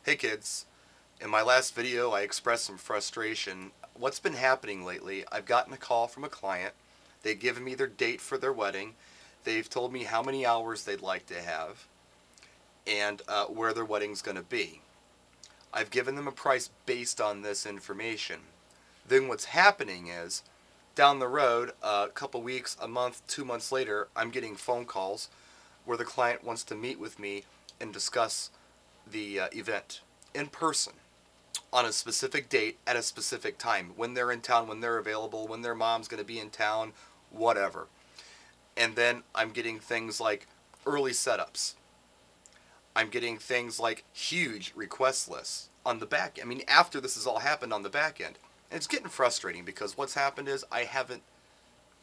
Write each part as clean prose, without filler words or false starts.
Hey kids, in my last video I expressed some frustration. What's been happening lately, I've gotten a call from a client. They've given me their date for their wedding. They've told me how many hours they'd like to have and where their wedding's going to be. I've given them a price based on this information. Then what's happening is, down the road, a couple weeks, a month, 2 months later, I'm getting phone calls where the client wants to meet with me and discuss the event in person on a specific date at a specific time, when they're in town, when they're available, when their mom's going to be in town, whatever. And then I'm getting things like early setups. I'm getting things like huge request lists on the back end. I mean, after this has all happened on the back end. And it's getting frustrating because what's happened is I haven't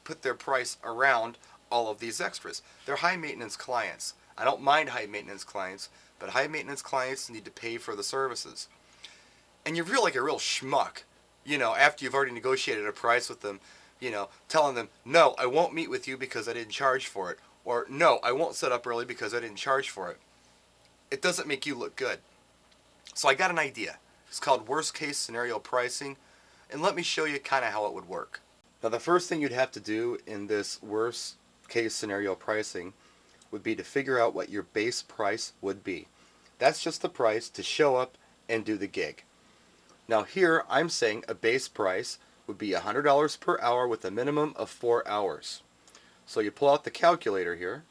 put their price around all of these extras. They're high maintenance clients. I don't mind high maintenance clients, but high maintenance clients need to pay for the services. And you feel like a real schmuck, after you've already negotiated a price with them, telling them, no, I won't meet with you because I didn't charge for it, or no, I won't set up early because I didn't charge for it. It doesn't make you look good. So I got an idea. It's called worst case scenario pricing, and let me show you kind of how it would work. Now the first thing you'd have to do in this worst case scenario pricing would be to figure out what your base price would be. That's just the price to show up and do the gig. Now here I'm saying a base price would be $100 per hour with a minimum of 4 hours. So you pull out the calculator here.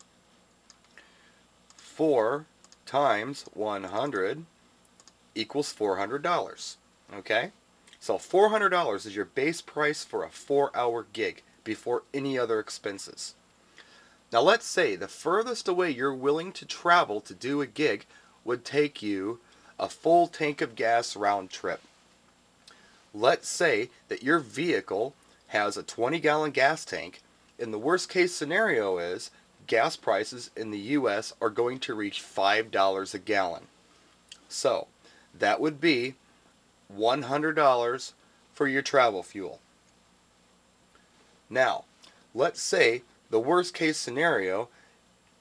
4 times 100 equals $400. Okay? So $400 is your base price for a 4-hour gig before any other expenses. Now let's say the furthest away you're willing to travel to do a gig would take you a full tank of gas round trip. Let's say that your vehicle has a 20-gallon gas tank, and the worst case scenario is gas prices in the US are going to reach $5 a gallon. So that would be $100 for your travel fuel. Now, let's say the worst case scenario,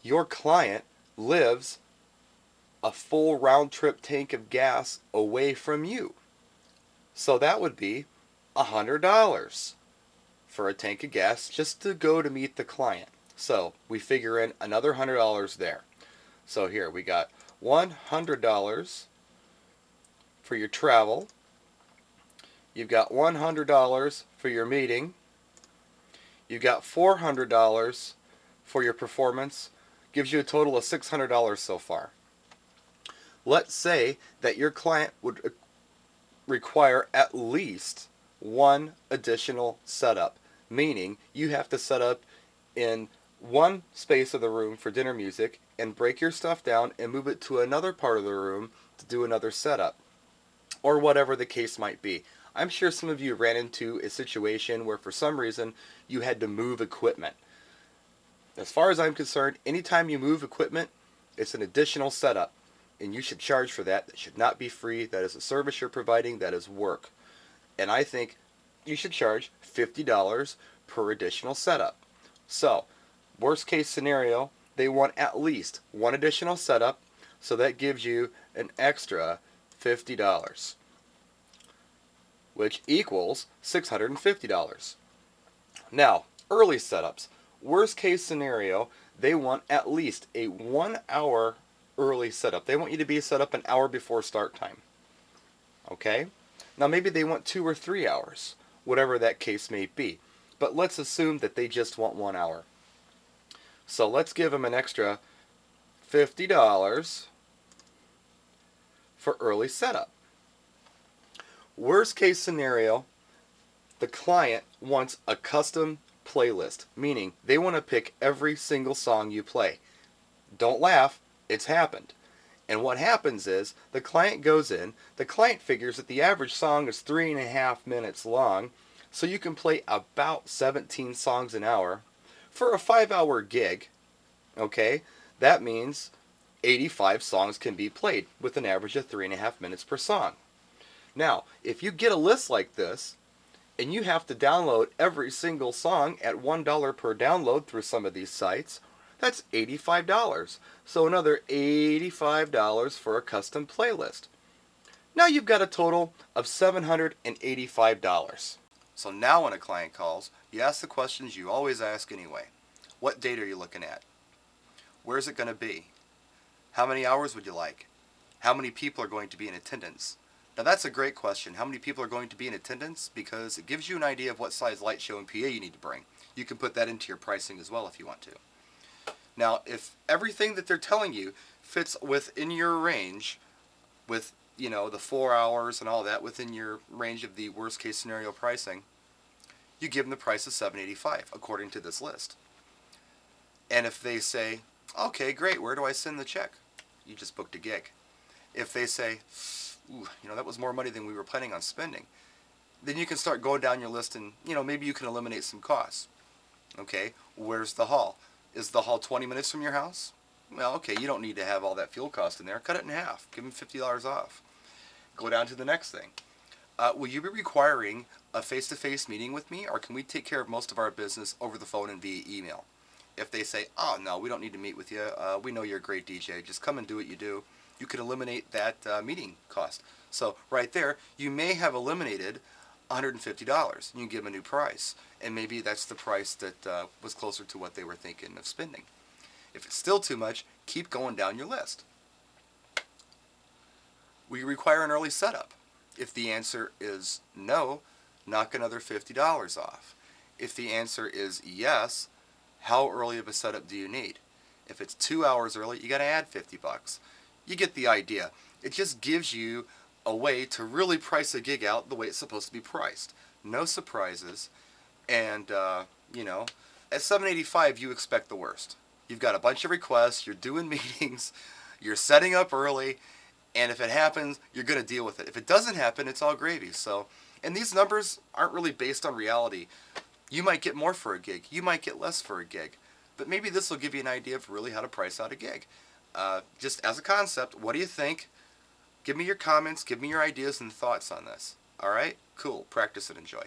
your client lives a full round trip tank of gas away from you. So that would be $100 for a tank of gas just to go to meet the client. So we figure in another $100 there. So here we got $100 for your travel. You've got $100 for your meeting. You've got $400 for your performance. Gives you a total of $600 so far. Let's say that your client would require at least one additional setup, meaning you have to set up in one space of the room for dinner music and break your stuff down and move it to another part of the room to do another setup, or whatever the case might be. I'm sure some of you ran into a situation where for some reason you had to move equipment. As far as I'm concerned, anytime you move equipment, it's an additional setup, and you should charge for that. That should not be free. That is a service you're providing. That is work. And I think you should charge $50 per additional setup. So, worst case scenario, they want at least one additional setup, so that gives you an extra $50, which equals $650. Now, early setups. Worst case scenario, they want at least a 1 hour early setup. They want you to be set up an hour before start time. Okay? Now maybe they want 2 or 3 hours, whatever that case may be. But let's assume that they just want 1 hour. So let's give them an extra $50 for early setup. Worst case scenario, the client wants a custom playlist, meaning they want to pick every single song you play. Don't laugh, it's happened. And what happens is the client goes in, the client figures that the average song is 3.5 minutes long, so you can play about 17 songs an hour. For a 5-hour gig, okay, that means 85 songs can be played with an average of 3.5 minutes per song. Now, if you get a list like this, and you have to download every single song at $1 per download through some of these sites, that's $85. So another $85 for a custom playlist. Now you've got a total of $785. So now when a client calls, you ask the questions you always ask anyway. What date are you looking at? Where's it going to be? How many hours would you like? How many people are going to be in attendance? Now that's a great question. How many people are going to be in attendance? Because it gives you an idea of what size light show and PA you need to bring. You can put that into your pricing as well if you want to. Now, if everything that they're telling you fits within your range, with the 4 hours and all that within your range of the worst case scenario pricing, you give them the price of $785 according to this list. And if they say, okay, great, where do I send the check? You just booked a gig. If they say, ooh, that was more money than we were planning on spending, then you can start going down your list and, maybe you can eliminate some costs. Okay, where's the hall? Is the hall 20 minutes from your house? Well, okay, you don't need to have all that fuel cost in there. Cut it in half. Give them $50 off. Go down to the next thing. Will you be requiring a face-to-face meeting with me, or can we take care of most of our business over the phone and via email? If they say, oh, no, we don't need to meet with you. We know you're a great DJ. Just come and do what you do. You can eliminate that meeting cost. So right there, you may have eliminated $150. You can give them a new price. And maybe that's the price that was closer to what they were thinking of spending. If it's still too much, keep going down your list. Will you require an early setup? If the answer is no, knock another $50 off. If the answer is yes, how early of a setup do you need? If it's 2 hours early, you got to add $50. You get the idea. It just gives you a way to really price a gig out the way it's supposed to be priced. No surprises. And, at $785, you expect the worst. You've got a bunch of requests, you're doing meetings, you're setting up early, and if it happens, you're going to deal with it. If it doesn't happen, it's all gravy. So, and these numbers aren't really based on reality. You might get more for a gig. You might get less for a gig. But maybe this will give you an idea of really how to price out a gig. Just as a concept, what do you think? Give me your comments, give me your ideas and thoughts on this. All right? Cool. Practice and enjoy.